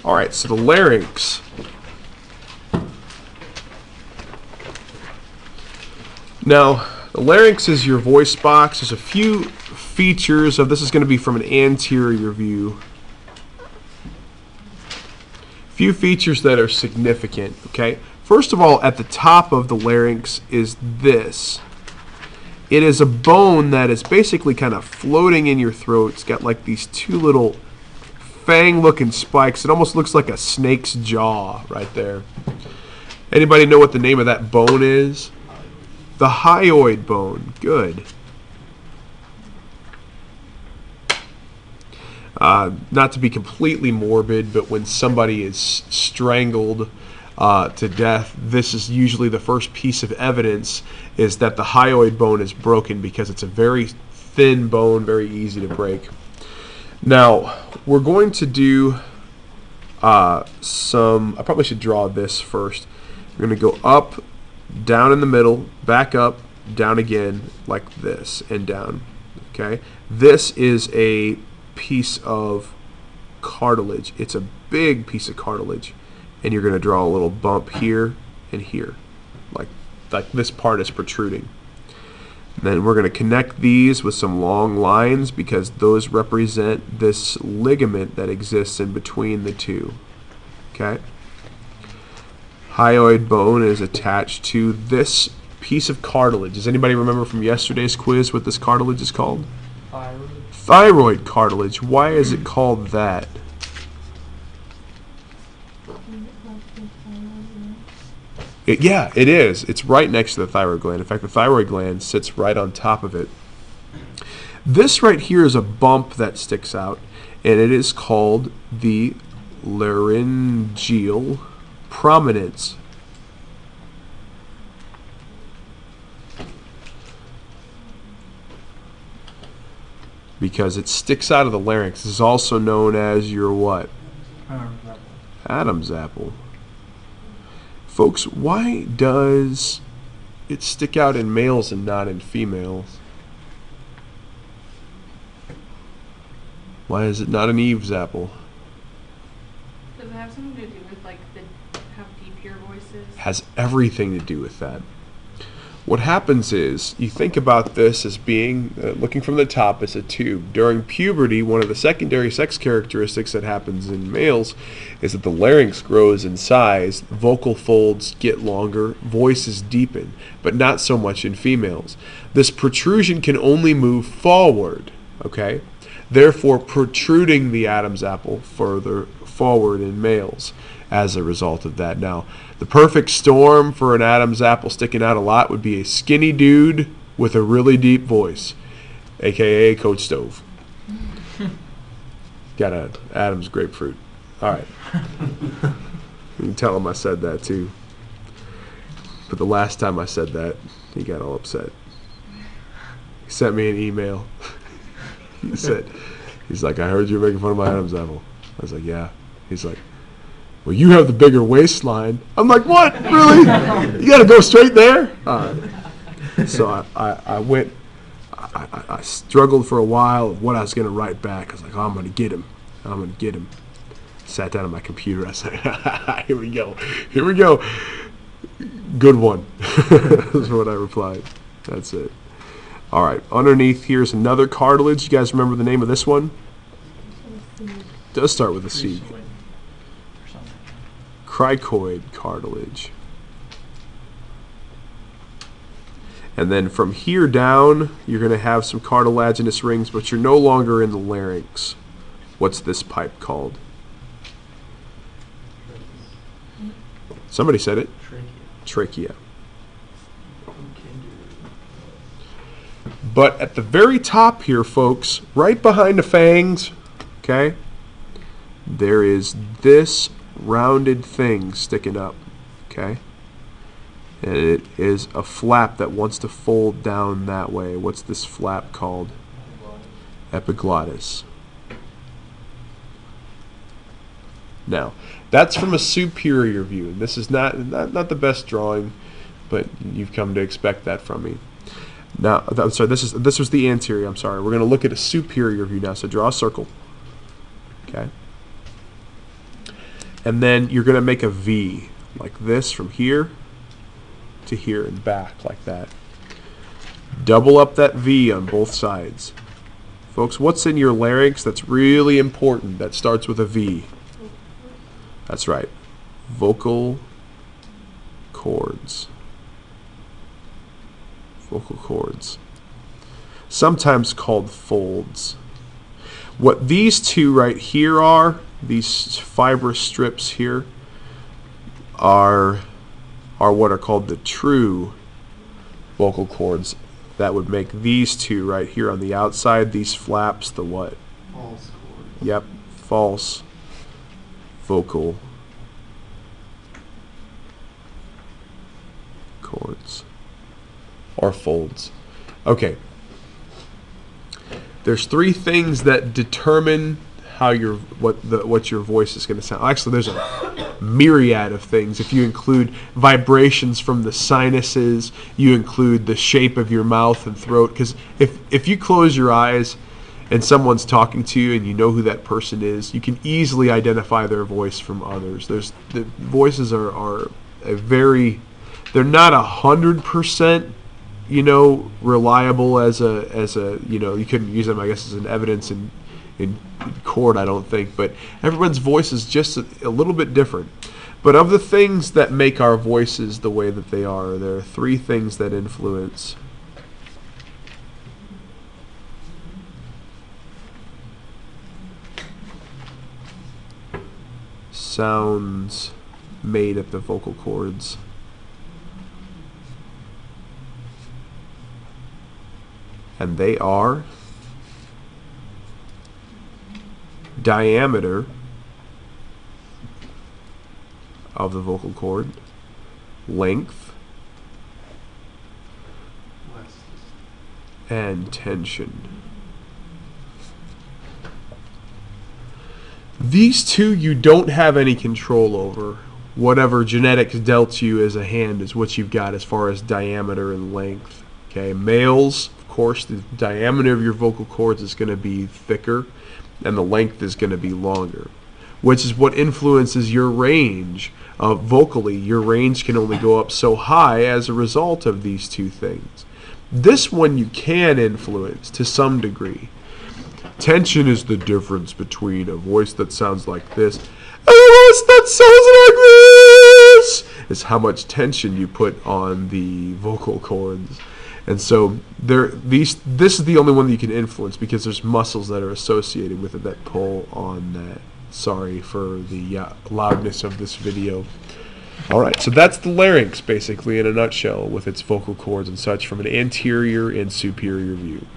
All right, so the larynx. Now, the larynx is your voice box. There's a few features of this. Is going to be from an anterior view. Few features that are significant. Okay. First of all, at the top of the larynx is this. It is a bone that is basically kind of floating in your throat. It's got like these two little fang-looking spikes. It almost looks like a snake's jaw right there. Anybody know what the name of that bone is? The hyoid bone. Good. Not to be completely morbid, but when somebody is strangled to death, this is usually the first piece of evidence is that the hyoid bone is broken because it's a very thin bone, very easy to break. Now, we're going to do I probably should draw this first. We're going to go up, down in the middle, back up, down again, like this, and down. Okay? This is a piece of cartilage. It's a big piece of cartilage. And you're going to draw a little bump here and here. Like this part is protruding. And then we're going to connect these with some long lines because those represent this ligament that exists in between the two. Okay? Hyoid bone is attached to this piece of cartilage. Does anybody remember from yesterday's quiz what this cartilage is called? Thyroid cartilage. Why is it called that? Yeah, it is. It's right next to the thyroid gland. In fact, the thyroid gland sits right on top of it. This right here is a bump that sticks out, and it is called the Laryngeal Prominence. Because it sticks out of the larynx. This is also known as your what? Adam's apple. Adam's apple. Folks, why does it stick out in males and not in females? Why is it not an Eve's apple? Does it have something to do with like how deep your voice is? Has everything to do with that. What happens is, you think about this as being, looking from the top, as a tube. During puberty, one of the secondary sex characteristics that happens in males is that the larynx grows in size, vocal folds get longer, voices deepen, but not so much in females. This protrusion can only move forward, okay? Therefore, protruding the Adam's apple further forward in males as a result of that. Now, the perfect storm for an Adam's apple sticking out a lot would be a skinny dude with a really deep voice, aka Coach Stove. Got an Adam's grapefruit. All right. You can tell him I said that too. But the last time I said that, he got all upset. He sent me an email. He's like, I heard you were making fun of my Adam's apple. I was like, yeah. He's like, well, you have the bigger waistline. I'm like, what? Really? You got to go straight there? All right. So I went, I struggled for a while of what I was going to write back. I was like, oh, I'm going to get him. I'm going to get him. Sat down on my computer. I said, here we go. Here we go. Good one. That's what I replied. That's it. All right. Underneath, here's another cartilage. You guys remember the name of this one? It does start with a C. Cricoid Cartilage. And then from here down, you're going to have some cartilaginous rings, but you're no longer in the larynx. What's this pipe called? Somebody said it. Trachea. But at the very top here, folks, right behind the fangs, okay, there is this rounded thing sticking up, okay? And it is a flap that wants to fold down that way. What's this flap called? Epiglottis. Now, that's from a superior view. This is not the best drawing, but you've come to expect that from me. Now, I'm sorry, this was the anterior. I'm sorry. We're going to look at a superior view now. So draw a circle. Okay. and then you're going to make a V like this from here to here and back like that. Double up that V on both sides. Folks, what's in your larynx that's really important that starts with a V? That's right. Vocal cords. Vocal cords. Sometimes called folds. What these two right here are, these fibrous strips here, are what are called the true vocal cords. That would make these two right here on the outside, these flaps, the what? False cords. Yep, false vocal cords or folds. Okay. There's three things that determine how what your voice is going to sound. Actually, there's a myriad of things. If you include vibrations from the sinuses, you include the shape of your mouth and throat. Because if you close your eyes and someone's talking to you and you know who that person is, you can easily identify their voice from others. The voices are they're not 100%, reliable as a you couldn't use them, I guess, as an evidence in court, I don't think, but everyone's voice is just a little bit different. But of the things that make our voices the way that they are, there are three things that influence sounds made at the vocal cords. And they are diameter of the vocal cord, length, and tension. These two you don't have any control over. Whatever genetics dealt you as a hand is what you've got as far as diameter and length. Okay, males, of course, the diameter of your vocal cords is going to be thicker and the length is going to be longer, which is what influences your range. Vocally, your range can only go up so high as a result of these two things. This one you can influence to some degree. Tension is the difference between a voice that sounds like this and a voice that sounds like this. Is how much tension you put on the vocal cords. And so this is the only one that you can influence because there's muscles that are associated with it that pull on that. Sorry for the loudness of this video. All right, so that's the larynx basically in a nutshell with its vocal cords and such from an anterior and superior view.